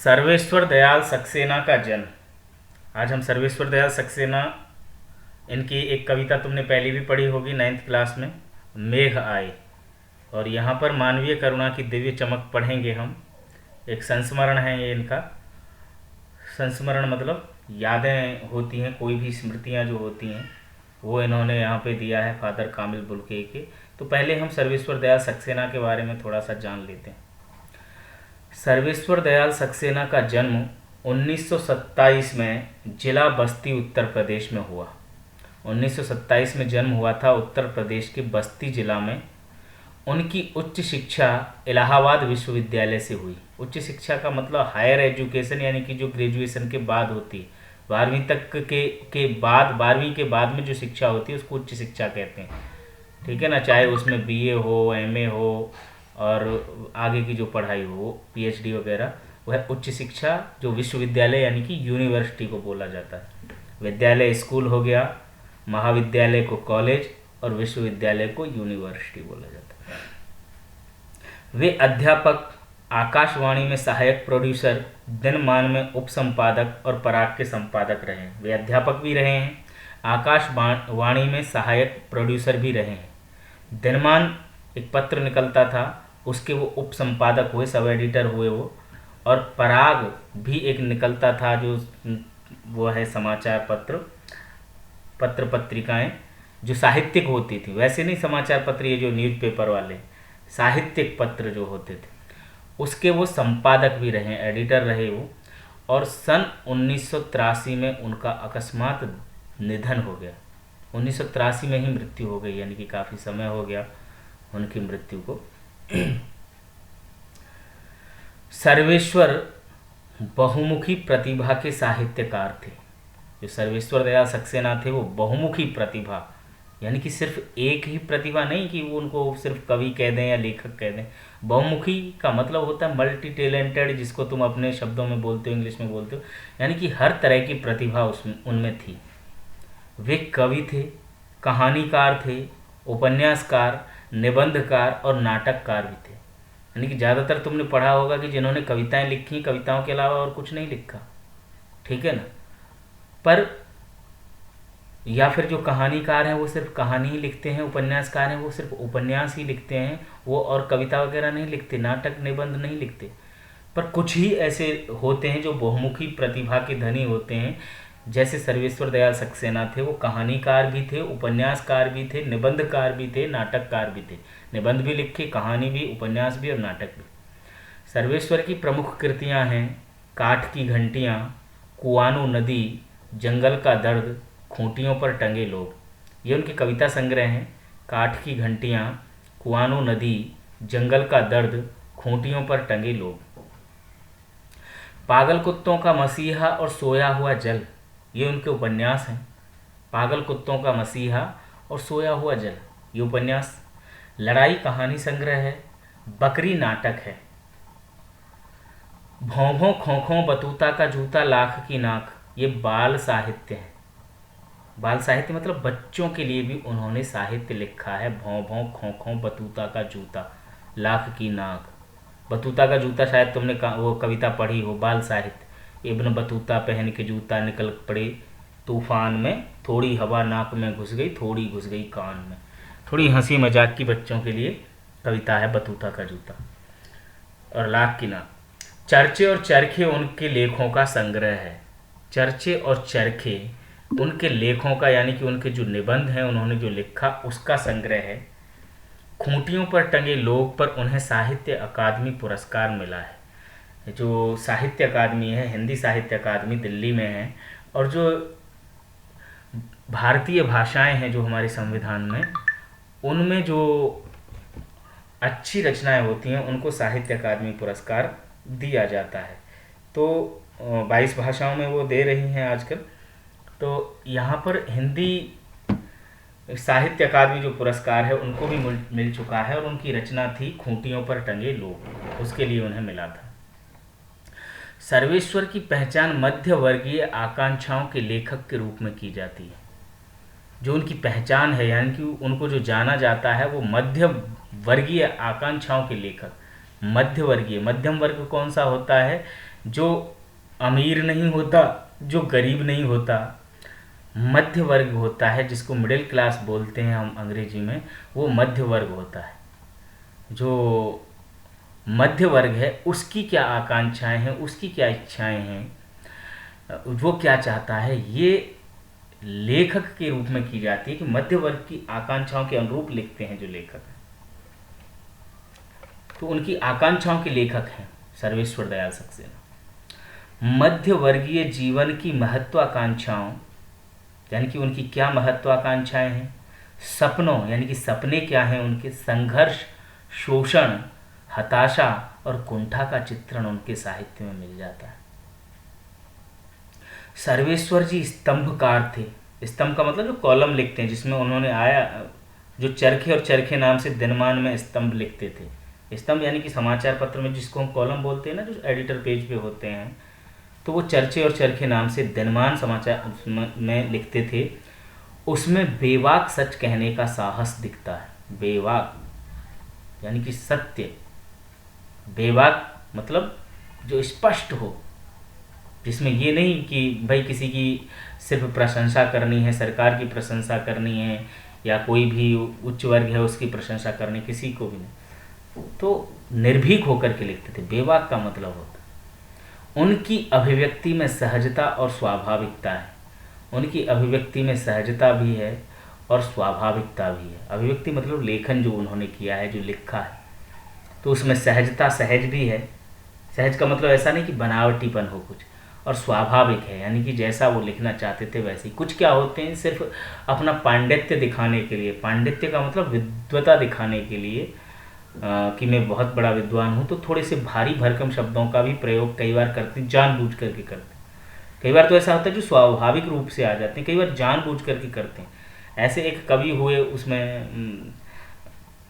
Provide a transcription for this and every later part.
सर्वेश्वर दयाल सक्सेना का जन्म। आज हम सर्वेश्वर दयाल सक्सेना, इनकी एक कविता तुमने पहले भी पढ़ी होगी 9th क्लास में, मेघ आए। और यहाँ पर मानवीय करुणा की दिव्य चमक पढ़ेंगे हम। एक संस्मरण है ये इनका। संस्मरण मतलब यादें होती हैं, कोई भी स्मृतियाँ जो होती हैं वो इन्होंने यहाँ पे दिया है फादर कामिल बुल्के के। तो पहले हम सर्वेश्वर दयाल सक्सेना के बारे में थोड़ा सा जान लेते हैं। सर्वेश्वर दयाल सक्सेना का जन्म 1927 में जिला बस्ती उत्तर प्रदेश में हुआ। 1927 में जन्म हुआ था उत्तर प्रदेश के बस्ती जिला में। उनकी उच्च शिक्षा इलाहाबाद विश्वविद्यालय से हुई। उच्च शिक्षा का मतलब हायर एजुकेशन, यानी कि जो ग्रेजुएशन के बाद होती है, 12वीं तक के बाद, 12वीं के बाद में जो शिक्षा होती है उसको उच्च शिक्षा कहते हैं। ठीक है ना, चाहे उसमें बीए हो, एमए हो और आगे की जो पढ़ाई हो, पीएचडी वगैरह, वह उच्च शिक्षा जो विश्वविद्यालय यानी कि यूनिवर्सिटी को बोला जाता है। विद्यालय स्कूल हो गया, महाविद्यालय को कॉलेज और विश्वविद्यालय को यूनिवर्सिटी बोला जाता है। वे अध्यापक, आकाशवाणी में सहायक प्रोड्यूसर, दिनमान में उप संपादक और पराग के संपादक रहे हैं। वे अध्यापक भी रहे हैं, आकाशवाणी में सहायक प्रोड्यूसर भी रहे हैं। दिनमान एक पत्र निकलता था, उसके वो उप संपादक हुए, सब एडिटर हुए वो। और पराग भी एक निकलता था जो वो है समाचार पत्र पत्रिकाएं जो साहित्यिक होती थी। वैसे नहीं समाचार पत्र, ये जो न्यूज़पेपर वाले साहित्यिक पत्र जो होते थे, उसके वो संपादक भी रहे, एडिटर रहे वो। और सन 1983 में उनका अकस्मात निधन हो गया। 1983 में ही मृत्यु हो गई, यानी कि काफ़ी समय हो गया उनकी मृत्यु को। सर्वेश्वर बहुमुखी प्रतिभा के साहित्यकार थे। जो सर्वेश्वर दयाल सक्सेना थे वो बहुमुखी प्रतिभा, यानी कि सिर्फ एक ही प्रतिभा नहीं कि वो उनको सिर्फ कवि कह दें या लेखक कह दें। बहुमुखी का मतलब होता है मल्टी टैलेंटेड, जिसको तुम अपने शब्दों में बोलते हो, इंग्लिश में बोलते हो, यानी कि हर तरह की प्रतिभा उनमें थी। वे कवि थे, कहानीकार थे, उपन्यासकार, निबंधकार और नाटककार भी थे। यानी कि ज़्यादातर तुमने पढ़ा होगा कि जिन्होंने कविताएं लिखी, कविताओं के अलावा और कुछ नहीं लिखा। ठीक है ना। पर या फिर जो कहानीकार हैं वो सिर्फ कहानी ही लिखते हैं, उपन्यासकार हैं वो सिर्फ उपन्यास ही लिखते हैं, वो और कविता वगैरह नहीं लिखते, नाटक निबंध नहीं लिखते। पर कुछ ही ऐसे होते हैं जो बहुमुखी प्रतिभा के धनी होते हैं। जैसे सर्वेश्वर दयाल सक्सेना थे, वो कहानीकार भी थे, उपन्यासकार भी थे, निबंधकार भी थे, नाटककार भी थे। निबंध भी लिखे, कहानी भी, उपन्यास भी और नाटक भी। सर्वेश्वर की प्रमुख कृतियां हैं काठ की घंटियां, कुआनो नदी, जंगल का दर्द, खूंटियों पर टंगे लोग। ये उनके कविता संग्रह हैं। काठ की घंटियां, कुआनो नदी, जंगल का दर्द, खूंटियों पर टंगे लोग। पागल कुत्तों का मसीहा और सोया हुआ जल, ये उनके उपन्यास हैं। पागल कुत्तों का मसीहा और सोया हुआ जल, ये उपन्यास। लड़ाई कहानी संग्रह है। बकरी नाटक है। भौं खों बतूता का जूता, लाख की नाक, ये बाल साहित्य है। बाल साहित्य मतलब बच्चों के लिए भी उन्होंने साहित्य लिखा है। भौं खों बतूता का जूता, लाख की नाक। बतूता का जूता शायद तुमने वो कविता पढ़ी हो, बाल साहित्य। इब्न बतूता पहन के जूता निकल पड़े तूफान में, थोड़ी हवा नाक में घुस गई, थोड़ी घुस गई कान में। थोड़ी हंसी मजाक की बच्चों के लिए कविता है बतूता का जूता और लाख की नाक। चर्चे और चरखे उनके लेखों का संग्रह है। चर्चे और चरखे उनके लेखों का, यानी कि उनके जो निबंध हैं, उन्होंने जो लिखा उसका संग्रह है। खूंटियों पर टंगे लोग पर उन्हें साहित्य अकादमी पुरस्कार मिला है। जो साहित्य अकादमी है, हिंदी साहित्य अकादमी दिल्ली में है, और जो भारतीय भाषाएं हैं जो हमारे संविधान में, उनमें जो अच्छी रचनाएं होती हैं उनको साहित्य अकादमी पुरस्कार दिया जाता है। तो 22 भाषाओं में वो दे रही हैं आजकल। तो यहाँ पर हिंदी साहित्य अकादमी जो पुरस्कार है उनको भी मिल चुका है, और उनकी रचना थी खूंटियों पर टंगे लोग, उसके लिए उन्हें मिला था। सर्वेश्वर की पहचान मध्य वर्गीय आकांक्षाओं के लेखक के रूप में की जाती है। जो उनकी पहचान है, यानी कि उनको जो जाना जाता है वो मध्य वर्गीय आकांक्षाओं के लेखक। मध्य वर्गीय, मध्यम वर्ग कौन सा होता है, जो अमीर नहीं होता, जो गरीब नहीं होता, मध्य वर्ग होता है, जिसको मिडिल क्लास बोलते हैं हम अंग्रेजी में, वो मध्य वर्ग होता है। जो मध्य वर्ग है उसकी क्या आकांक्षाएं हैं, उसकी क्या इच्छाएं हैं, वो क्या चाहता है, ये लेखक के रूप में की जाती है कि मध्य वर्ग की आकांक्षाओं के अनुरूप लिखते हैं जो लेखक हैं। तो उनकी आकांक्षाओं के लेखक हैं सर्वेश्वर दयाल सक्सेना। मध्य वर्गीय जीवन की महत्वाकांक्षाओं, यानी कि उनकी क्या महत्वाकांक्षाएं हैं, सपनों यानी कि सपने क्या हैं उनके, संघर्ष, शोषण, हताशा और कुंठा का चित्रण उनके साहित्य में मिल जाता है। सर्वेश्वर जी स्तंभकार थे। स्तंभ का मतलब जो कॉलम लिखते हैं, जिसमें उन्होंने जो चरखे और चरखे नाम से दिनमान में स्तंभ लिखते थे। स्तंभ यानी कि समाचार पत्र में जिसको हम कॉलम बोलते हैं ना, जो एडिटर पेज पे होते हैं, तो वो चर्चे और चरखे नाम से दिनमान समाचार में लिखते थे। उसमें बेवाक सच कहने का साहस दिखता है। बेवाक यानी कि सत्य, बेवाक मतलब जो स्पष्ट हो, जिसमें ये नहीं कि भाई किसी की सिर्फ प्रशंसा करनी है, सरकार की प्रशंसा करनी है, या कोई भी उच्च वर्ग है उसकी प्रशंसा करनी, किसी को भी नहीं। तो निर्भीक होकर के लिखते थे। बेवाक का मतलब होता है उनकी अभिव्यक्ति में सहजता और स्वाभाविकता है। उनकी अभिव्यक्ति में सहजता भी है और स्वाभाविकता भी है। अभिव्यक्ति मतलब लेखन जो उन्होंने किया है, जो लिखा है, तो उसमें सहजता, सहज भी है। सहज का मतलब ऐसा नहीं कि बनावटीपन हो कुछ, और स्वाभाविक है यानी कि जैसा वो लिखना चाहते थे वैसे ही। कुछ क्या होते हैं सिर्फ अपना पांडित्य दिखाने के लिए, पांडित्य का मतलब विद्वता दिखाने के लिए, कि मैं बहुत बड़ा विद्वान हूँ, तो थोड़े से भारी भरकम शब्दों का भी प्रयोग कई बार करते हैं, जानबूझ करके करते हैं। कई बार तो ऐसा होता है जो स्वाभाविक रूप से आ जाते हैं, कई बार जानबूझ करके करते हैं। ऐसे एक कवि हुए, उसमें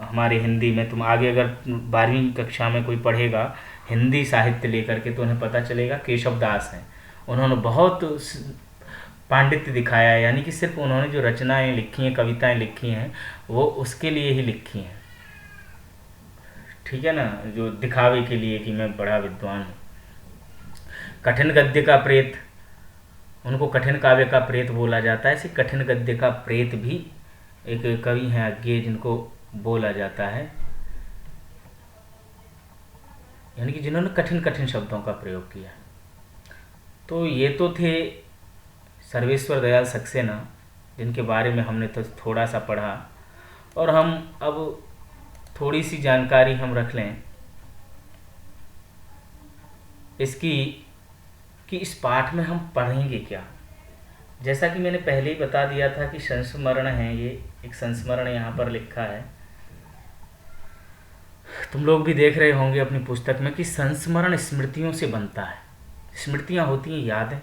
हमारे हिंदी में, तुम आगे अगर 12वीं कक्षा में कोई पढ़ेगा हिंदी साहित्य लेकर के, तो उन्हें पता चलेगा केशव दास हैं। उन्होंने बहुत पांडित्य दिखाया है, यानी कि सिर्फ उन्होंने जो रचनाएं लिखी हैं, कविताएं लिखी हैं, वो उसके लिए ही लिखी हैं, ठीक है ना, जो दिखावे के लिए कि मैं बड़ा विद्वान हूँ। कठिन गद्य का प्रेत, उनको कठिन काव्य का प्रेत बोला जाता है। ऐसे कठिन गद्य का प्रेत भी एक कवि हैं अज्ञे, जिनको बोला जाता है, यानी कि जिन्होंने कठिन कठिन शब्दों का प्रयोग किया। तो ये तो थे सर्वेश्वर दयाल सक्सेना, जिनके बारे में हमने तो थोड़ा सा पढ़ा, और हम अब थोड़ी सी जानकारी हम रख लें इसकी, कि इस पाठ में हम पढ़ेंगे क्या। जैसा कि मैंने पहले ही बता दिया था कि संस्मरण है, ये एक संस्मरण यहाँ पर लिखा है। तुम लोग भी देख रहे होंगे अपनी पुस्तक में कि संस्मरण स्मृतियों से बनता है। स्मृतियाँ होती हैं यादें,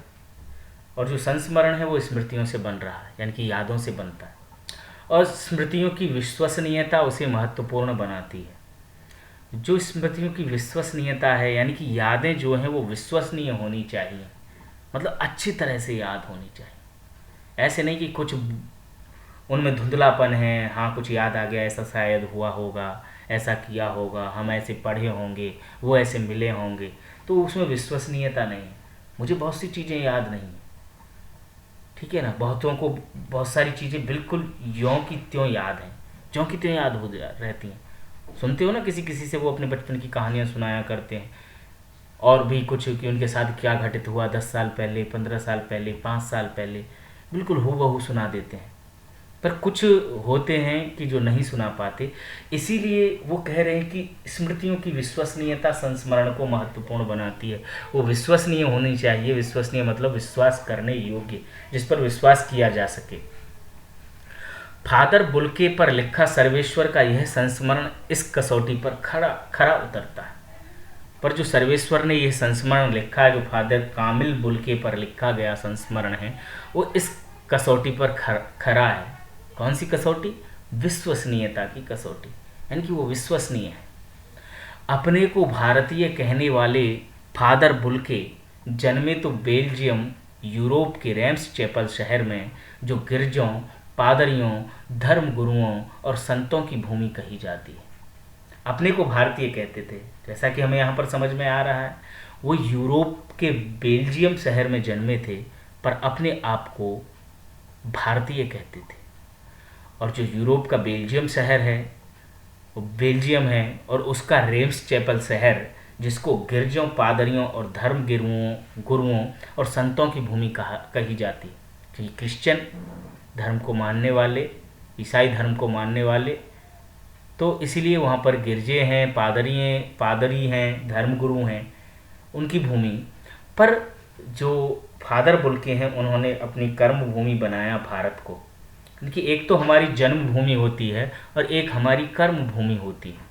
और जो संस्मरण है वो स्मृतियों से बन रहा है, यानी कि यादों से बनता है। और स्मृतियों की विश्वसनीयता उसे महत्वपूर्ण बनाती है। जो स्मृतियों की विश्वसनीयता है, यानी कि यादें जो हैं वो विश्वसनीय होनी चाहिए, मतलब अच्छी तरह से याद होनी चाहिए। ऐसे नहीं कि कुछ उनमें धुंधलापन है, हाँ कुछ याद आ गया, ऐसा शायद हुआ होगा, ऐसा किया होगा, हम ऐसे पढ़े होंगे, वो ऐसे मिले होंगे, तो उसमें विश्वसनीयता नहीं है। मुझे बहुत सी चीज़ें याद नहीं, ठीक है ना, बहुतों को बहुत सारी चीज़ें बिल्कुल यों की त्यों याद हैं, ज्यों की त्यों याद हो रहती हैं। सुनते हो ना किसी किसी से, वो अपने बचपन की कहानियाँ सुनाया करते हैं, और भी कुछ कि उनके साथ क्या घटित हुआ 10 साल पहले, 15 साल पहले, 5 साल पहले, बिल्कुल हूबहू सुना देते हैं। पर कुछ होते हैं कि जो नहीं सुना पाते, इसीलिए वो कह रहे हैं कि स्मृतियों की विश्वसनीयता संस्मरण को महत्वपूर्ण बनाती है। वो विश्वसनीय होनी चाहिए। विश्वसनीय मतलब विश्वास करने योग्य, जिस पर विश्वास किया जा सके। फादर बुल्के पर लिखा सर्वेश्वर का यह संस्मरण इस कसौटी पर खरा उतरता है। पर जो सर्वेश्वर ने यह संस्मरण लिखा है, जो फादर कामिल बुल्के पर लिखा गया संस्मरण है, वो इस कसौटी पर खरा है। कौन सी कसौटी? विश्वसनीयता की कसौटी, यानी कि वो विश्वसनीय है। अपने को भारतीय कहने वाले फादर बुल्के जन्मे तो बेल्जियम यूरोप के रेम्स चैपल शहर में, जो गिरजों, पादरियों, धर्म गुरुओं और संतों की भूमि कही जाती है। अपने को भारतीय कहते थे, जैसा कि हमें यहाँ पर समझ में आ रहा है। वो यूरोप के बेल्जियम शहर में जन्मे थे, पर अपने आप को भारतीय कहते थे। और जो यूरोप का बेल्जियम शहर है वो बेल्जियम है, और उसका रेम्स चैपल शहर, जिसको गिरजों, पादरियों और धर्म गुरुओं और संतों की भूमि कही जाती, क्योंकि क्रिश्चियन धर्म को मानने वाले, ईसाई धर्म को मानने वाले, तो इसीलिए वहाँ पर गिरजे हैं, पादरी हैं, धर्मगुरु हैं, उनकी भूमि। पर जो फादर बुल्के हैं, उन्होंने अपनी कर्म भूमि बनाया भारत को, क्योंकि एक तो हमारी जन्मभूमि होती है और एक हमारी कर्म भूमि होती है,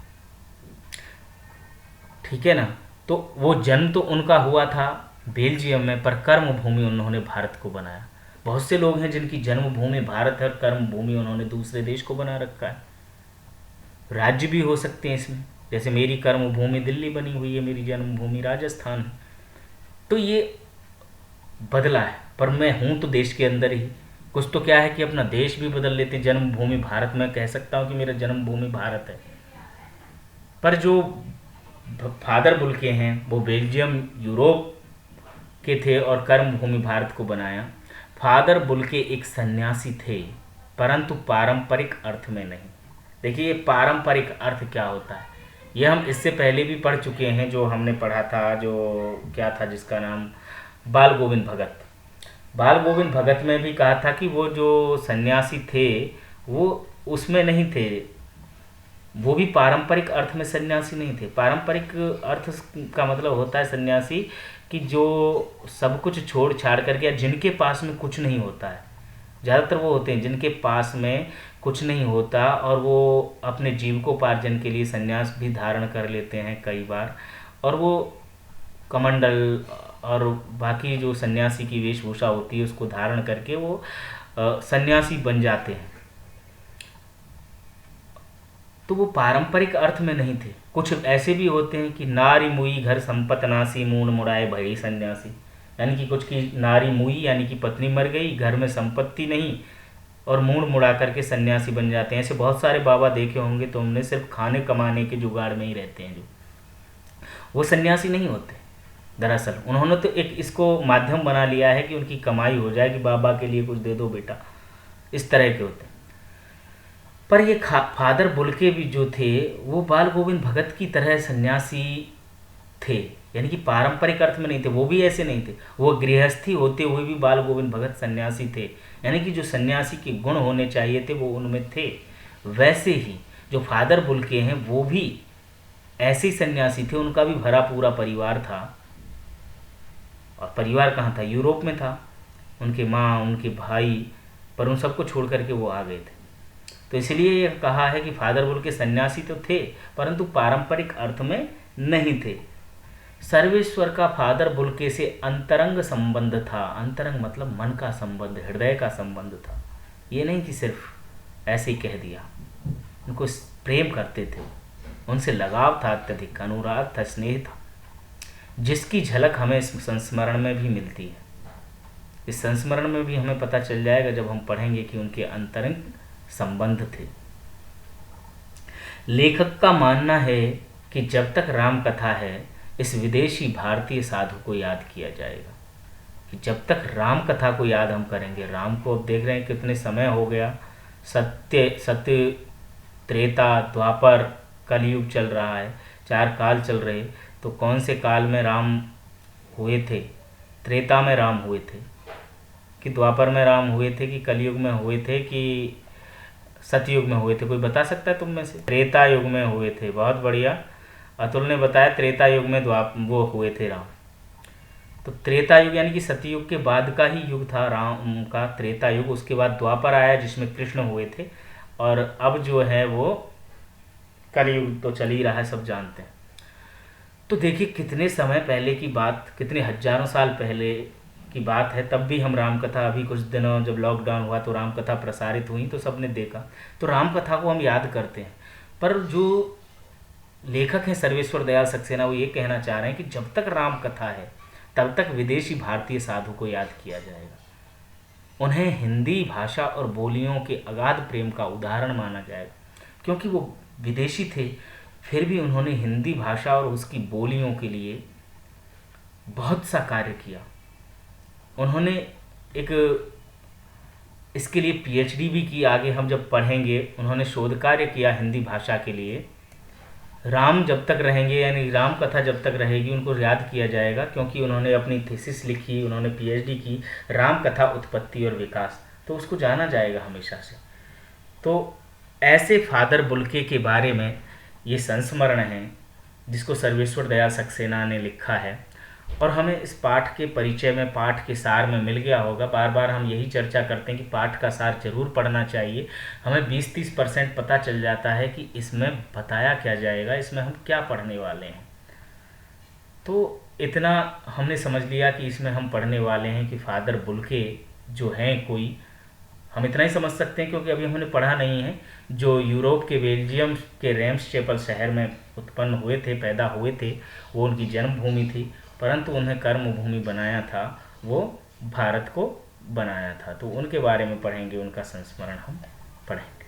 ठीक है ना। तो वो जन्म तो उनका हुआ था बेल्जियम में, पर कर्म भूमि उन्होंने भारत को बनाया। बहुत से लोग हैं जिनकी जन्मभूमि भारत है और कर्म भूमि उन्होंने दूसरे देश को बना रखा है। राज्य भी हो सकते हैं इसमें, जैसे मेरी कर्म भूमि दिल्ली बनी हुई है, मेरी जन्मभूमि राजस्थान है। तो ये बदला है, पर मैं हूँ तो देश के अंदर ही। कुछ तो क्या है कि अपना देश भी बदल लेते। जन्मभूमि भारत, मैं कह सकता हूँ कि मेरा जन्मभूमि भारत है, पर जो फादर बुल्के हैं वो बेल्जियम, यूरोप के थे और कर्म भूमि भारत को बनाया। फादर बुल्के एक सन्यासी थे, परंतु पारंपरिक अर्थ में नहीं। देखिए, पारंपरिक अर्थ क्या होता है ये हम इससे पहले भी पढ़ चुके हैं। जो हमने पढ़ा था, जो क्या था, जिसका नाम बाल गोविंद भगत। बाल गोविंद भगत में भी कहा था कि वो जो सन्यासी थे वो उसमें नहीं थे, वो भी पारंपरिक अर्थ में सन्यासी नहीं थे। पारंपरिक अर्थ का मतलब होता है सन्यासी कि जो सब कुछ छोड़ छाड़ करके, जिनके पास में कुछ नहीं होता है। ज़्यादातर वो होते हैं जिनके पास में कुछ नहीं होता और वो अपने जीविकोपार्जन के लिए संन्यास भी धारण कर लेते हैं कई बार, और वो कमंडल और बाकी जो सन्यासी की वेशभूषा होती है उसको धारण करके वो सन्यासी बन जाते हैं। तो वो पारंपरिक अर्थ में नहीं थे। कुछ ऐसे भी होते हैं कि नारी मुई घर संपत नासी, मूण मुड़ाए भई सन्यासी, यानी कि कुछ की नारी मुई यानी कि पत्नी मर गई, घर में संपत्ति नहीं, और मूण मुड़ा करके सन्यासी बन जाते हैं। ऐसे बहुत सारे बाबा देखे होंगे तो हमने, सिर्फ खाने कमाने के जुगाड़ में ही रहते हैं, जो वो सन्यासी नहीं होते। दरअसल उन्होंने तो एक इसको माध्यम बना लिया है कि उनकी कमाई हो जाए कि बाबा के लिए कुछ दे दो बेटा, इस तरह के होते हैं। पर ये फादर बुल्के भी जो थे वो बाल गोविंद भगत की तरह सन्यासी थे, यानी कि पारंपरिक अर्थ में नहीं थे। वो भी ऐसे नहीं थे, वो गृहस्थी होते हुए भी बाल गोविंद भगत सन्यासी थे, यानी कि जो सन्यासी के गुण होने चाहिए थे वो उनमें थे। वैसे ही जो फादर बुल्के हैं वो भी ऐसे ही सन्यासी थे। उनका भी भरा पूरा परिवार था, और परिवार कहाँ था, यूरोप में था, उनके माँ, उनके भाई, पर उन सबको छोड़ करके वो आ गए थे। तो इसलिए यह कहा है कि फादर बुल्के सन्यासी तो थे परंतु पारंपरिक अर्थ में नहीं थे। सर्वेश्वर का फादर बुल्के से अंतरंग संबंध था। अंतरंग मतलब मन का संबंध, हृदय का संबंध था। ये नहीं कि सिर्फ ऐसे ही कह दिया। उनको प्रेम करते थे, उनसे लगाव था, अत्यधिक अनुराग था, स्नेह था, जिसकी झलक हमें इस संस्मरण में भी मिलती है। इस संस्मरण में भी हमें पता चल जाएगा जब हम पढ़ेंगे कि उनके अंतरंग संबंध थे। लेखक का मानना है कि जब तक राम कथा है इस विदेशी भारतीय साधु को याद किया जाएगा, कि जब तक राम कथा को याद हम करेंगे। राम को अब देख रहे हैं कितने समय हो गया, सत्य, त्रेता, द्वापर, कलयुग चल रहा है, 4 काल चल रहे। तो कौन से काल में राम हुए थे? त्रेता में राम हुए थे कि द्वापर में राम हुए थे कि कलयुग में हुए थे कि सतयुग में हुए थे? कोई बता सकता है तुम में से? त्रेता युग में हुए थे। बहुत बढ़िया, अतुल ने बताया त्रेता युग में वो हुए थे राम। तो त्रेता युग यानी कि सतयुग के बाद का ही युग था राम का, त्रेता युग। उसके बाद द्वापर आया जिसमें कृष्ण हुए थे, और अब जो है वो कलयुग तो चल ही रहा है, सब जानते हैं। तो देखिए कितने समय पहले की बात, कितने हजारों साल पहले की बात है। तब भी हम रामकथा, अभी कुछ दिनों जब लॉकडाउन हुआ तो रामकथा प्रसारित हुई तो सबने देखा, तो रामकथा को हम याद करते हैं। पर जो लेखक हैं सर्वेश्वर दयाल सक्सेना, वो ये कहना चाह रहे हैं कि जब तक रामकथा है तब तक विदेशी भारतीय साधु को याद किया जाएगा। उन्हें हिंदी भाषा और बोलियों के अगाध प्रेम का उदाहरण माना जाएगा। क्योंकि वो विदेशी थे, फिर भी उन्होंने हिंदी भाषा और उसकी बोलियों के लिए बहुत सा कार्य किया। उन्होंने एक इसके लिए पीएचडी भी की, आगे हम जब पढ़ेंगे। उन्होंने शोध कार्य किया हिंदी भाषा के लिए। राम जब तक रहेंगे, यानी राम कथा जब तक रहेगी, उनको याद किया जाएगा, क्योंकि उन्होंने अपनी थीसिस लिखी, उन्होंने पीएचडी की, राम कथा उत्पत्ति और विकास, तो उसको जाना जाएगा हमेशा से। तो ऐसे फादर बुल्के के बारे में ये संस्मरण है जिसको सर्वेश्वर दयाल सक्सेना ने लिखा है। और हमें इस पाठ के परिचय में, पाठ के सार में मिल गया होगा। बार बार हम यही चर्चा करते हैं कि पाठ का सार जरूर पढ़ना चाहिए। हमें 20-30% पता चल जाता है कि इसमें बताया क्या जाएगा, इसमें हम क्या पढ़ने वाले हैं। तो इतना हमने समझ लिया कि इसमें हम पढ़ने वाले हैं कि फादर बुल्के जो हैं कोई, हम इतना ही समझ सकते हैं क्योंकि अभी हमने पढ़ा नहीं है, जो यूरोप के बेल्जियम के रेम्स चैपल शहर में उत्पन्न हुए थे, पैदा हुए थे। वो उनकी जन्मभूमि थी, परंतु उन्हें कर्मभूमि बनाया था, वो भारत को बनाया था। तो उनके बारे में पढ़ेंगे, उनका संस्मरण हम पढ़ेंगे।